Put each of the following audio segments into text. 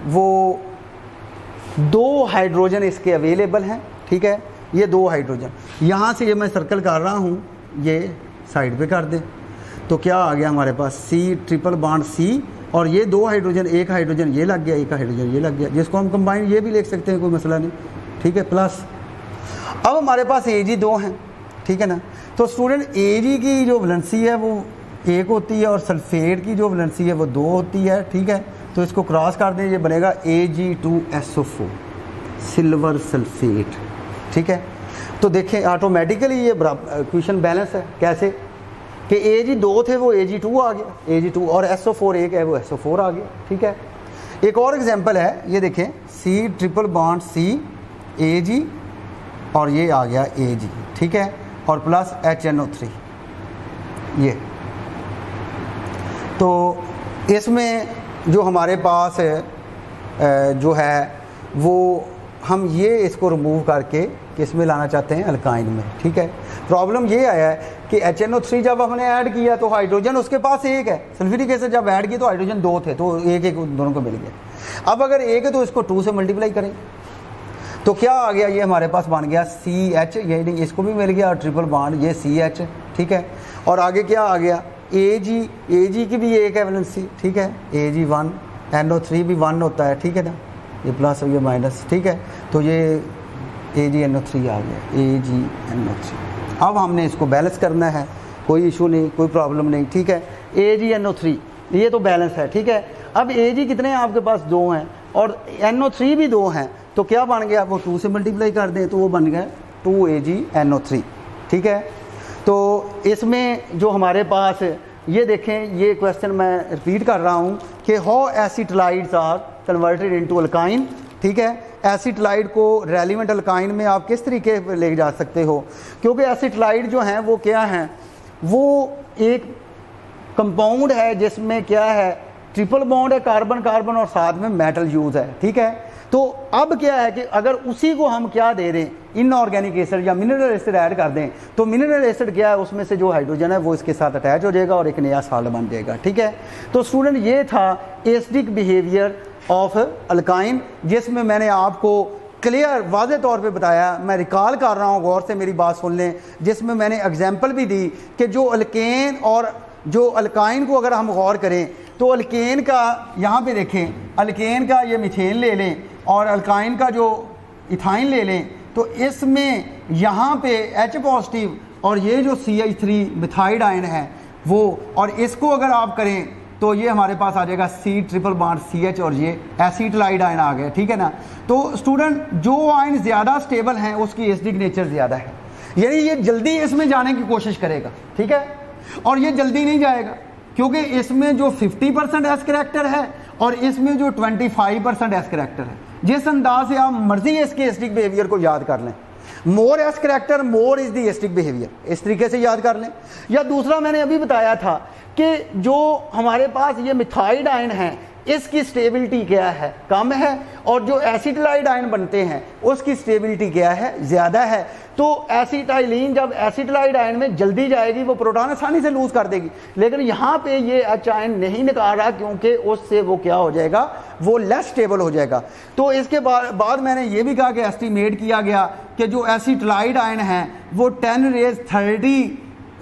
वो 2 हाइड्रोजन इसके अवेलेबल हैं, ठीक है। ये 2 हाइड्रोजन, यहाँ से ये मैं सर्कल कर रहा हूँ, ये साइड पे कर दें तो क्या आ गया हमारे पास C ट्रिपल बॉन्ड C, और ये 2 हाइड्रोजन, एक हाइड्रोजन ये लग गया, एक हाइड्रोजन ये लग गया, जिसको हम कंबाइन ये भी लिख सकते हैं, कोई मसला नहीं, ठीक है। प्लस अब हमारे पास Ag 2 हैं, ठीक है ना। तो स्टूडेंट Ag की जो वैलेंसी है वो 1 होती है और सल्फेट की जो वैलेंसी है वो 2 होती है, ठीक है। तो इसको क्रॉस कर दें, ये बनेगा Ag2SO4 सिल्वर सल्फेट, ठीक है। तो देखें ऑटोमेटिकली ये क्वेश्चन बैलेंस है। कैसे कि Ag 2 थे वो Ag2 आ गया, Ag2, और SO4 1 है वो SO4 आ गया, ठीक है। एक और एग्जांपल है, ये देखें C triple bond C Ag और ये आ गया Ag, ठीक है, और प्लस HNO3 ये। तो इसमें जो हमारे पास जो है वो हम ये इसको रिमूव करके किस में लाना चाहते हैं, अल्काइन में, ठीक है। प्रॉब्लम ये आया है कि HNO3 जब हमने ऐड किया तो हाइड्रोजन उसके पास 1 है, सल्फ्यूरिक एसिड जब ऐड किया तो हाइड्रोजन 2 थे, तो 1 दोनों को मिल गया। अब अगर 1 है तो इसको 2 से मल्टीप्लाई करें तो क्या आ गया, ये हमारे पास बन गया CH, ये इसको भी मिल गया, और ट्रिपल बॉन्ड ये CH, ठीक है। और आगे क्या आ गया Ag की भी 1 है वैलेंसी, ठीक है, Ag1, NO3 भी 1 होता है, ठीक है ना, ये प्लस और ये माइनस, ठीक है। तो ये AgNO3 आ गया, AgNO3। अब हमने इसको बैलेंस करना है, कोई इशू नहीं, कोई प्रॉब्लम नहीं, ठीक है। AgNO3 ये तो बैलेंस है, ठीक है। अब Ag कितने हैं आपके पास, 2 हैं, और NO3 भी 2 हैं, तो क्या बन गया, वो 2 से मल्टीप्लाई कर दें तो वो बन गया 2AgNO3, ठीक है। तो इसमें जो हमारे पास ये देखें, ये क्वेश्चन मैं रिपीट कर रहा हूँ कि how acetylides are converted into alkyne, ठीक है। एसिटलाइड को रेलिवेंट अल्काइन में आप किस तरीके से ले जा सकते हो, क्योंकि एसिटलाइड जो हैं वो क्या हैं, वो एक कंपाउंड है जिसमें क्या है, ट्रिपल बॉन्ड है, कार्बन कार्बन और साथ में मेटल यूज़ है, ठीक है। तो अब क्या है कि अगर उसी को हम क्या दे दें, इनऑर्गेनिक एसिड या मिनरल एसिड ऐड कर दें, तो मिनरल एसिड क्या है, उसमें से जो हाइड्रोजन है वो इसके साथ अटैच हो जाएगा और एक नया साल्ट बन जाएगा, ठीक है। तो स्टूडेंट ये था एसिडिक बिहेवियर ऑफ अल्काइन, जिसमें मैंने आपको क्लियर वाज़े तौर पे बताया। मैं रिकॉल कर रहा हूँ, गौर से मेरी बात सुन लें, जिसमें मैंने एग्जाम्पल भी दी कि जो अल्केन और जो अल्काइन को अगर हम गौर करें तो अल्केन का यहाँ पे देखें, अल्केन का ये मीथेन ले लें और अल्काइन का जो इथाइन ले लें, तो इसमें यहाँ पे H पॉजिटिव और ये जो CH3 मिथाइड आयन है वो, और इसको अगर आप करें तो ये हमारे पास आ जाएगा C ट्रिपल बॉन्ड CH और ये एसिटलाइड आयन आ गया, ठीक है ना। तो स्टूडेंट जो आयन ज़्यादा स्टेबल हैं उसकी एसिडिक नेचर ज़्यादा है, यानी ये जल्दी इसमें जाने की कोशिश करेगा, ठीक है, और ये जल्दी नहीं जाएगा क्योंकि इसमें जो 50% एस करैक्टर है और इसमें जो 25% एस करैक्टर है। जिस अंदाज से आप मर्जी इसके एसिडिक बिहेवियर को याद कर लें, more S character more is the acidic behaviour, इस तरीके से याद कर लें। या दूसरा मैंने अभी बताया था कि जो हमारे पास ये मिथाइड आयन है इसकी स्टेबिलिटी क्या है, कम है, और जो एसिटिलाइड आयन बनते हैं उसकी स्टेबिलिटी क्या है, ज़्यादा है। तो एसिटाइलिन जब एसिटिलाइड आयन में जल्दी जाएगी वो प्रोटॉन आसानी से लूज कर देगी, लेकिन यहाँ पे ये H आयन नहीं निकाल रहा क्योंकि उससे वो क्या हो जाएगा, वो लेस स्टेबल हो जाएगा। तो इसके बाद मैंने ये भी कहा कि एस्टिमेट किया गया कि जो एसिटिलाइड आयन हैं वो 10⁻30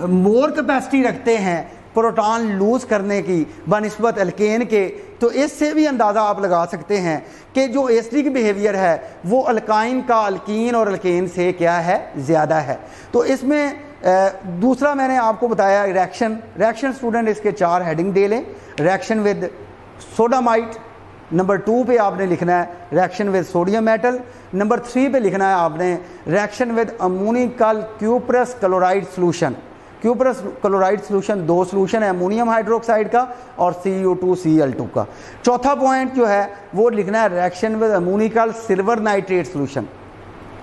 मोर कैपेसिटी रखते हैं प्रोटॉन लूज करने की बनिस्बत अल्केन के। तो इससे भी अंदाज़ा आप लगा सकते हैं कि जो एसिडिक बिहेवियर है वो अल्काइन का अल्कीन और अल्केन से क्या है, ज़्यादा है। तो इसमें दूसरा मैंने आपको बताया रिएक्शन स्टूडेंट इसके 4 हेडिंग दे लें। रिएक्शन विद सोडामाइट, नंबर 2 पे आपने लिखना है reaction with sodium metal, number 3 पे लिखना है आपने reaction with ammoniacal cuprous chloride solution. Cuprous chloride solution 2 solution है अमोनियम हाइड्रोक्साइड का और CU2Cl2 का। चौथा पॉइंट जो है वो लिखना है reaction with ammoniacal silver nitrate solution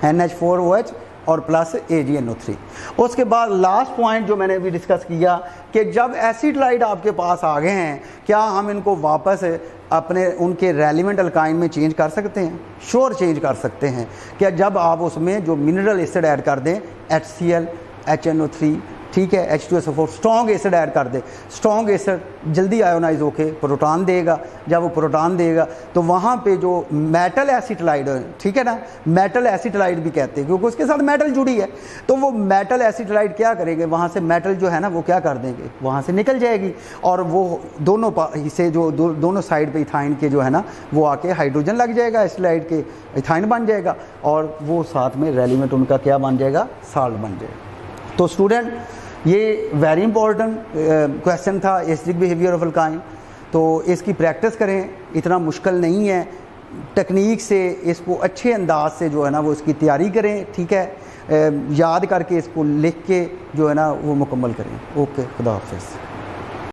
NH4OH और प्लस AgNO3। उसके बाद लास्ट पॉइंट जो मैंने अभी डिस्कस किया कि जब एसिडलाइड आपके पास आ गए हैं, क्या हम इनको वापस अपने उनके रेलिवेंट अल्काइन में चेंज कर सकते हैं? श्योर चेंज कर सकते हैं। क्या जब आप उसमें जो मिनरल एसिड ऐड कर दें HCl, HNO3 ठीक है, H2SO4 स्ट्रॉन्ग एसिड ऐड कर दे, स्ट्रॉन्ग एसिड जल्दी आयोनाइज होके प्रोटॉन देगा, जब वो प्रोटॉन देगा तो वहाँ पे जो मेटल एसिटलाइड, ठीक है ना, मेटल एसिटलाइड भी कहते हैं क्योंकि उसके साथ मेटल जुड़ी है, तो वो मेटल एसिटलाइड क्या करेंगे, वहाँ से मेटल जो है ना वो क्या कर देंगे, वहाँ से निकल जाएगी और वो दोनों से जो दोनों साइड पे इथाइन के जो है ना वो आके हाइड्रोजन लग जाएगा, एसिटलाइड के इथाइन बन जाएगा और वो साथ में रेलिवेंट उनका क्या बन जाएगा, साल्ट बन जाएगा। तो स्टूडेंट ये वेरी इंपॉर्टेंट क्वेश्चन था, एसिडिक बिहेवियर ऑफ अल्काइन। तो इसकी प्रैक्टिस करें, इतना मुश्किल नहीं है, टेक्निक से इसको अच्छे अंदाज से जो है ना वो इसकी तैयारी करें, ठीक है, याद करके इसको लिख के जो है ना वो मुकम्मल करें। ओके, खुदा हाफिज़।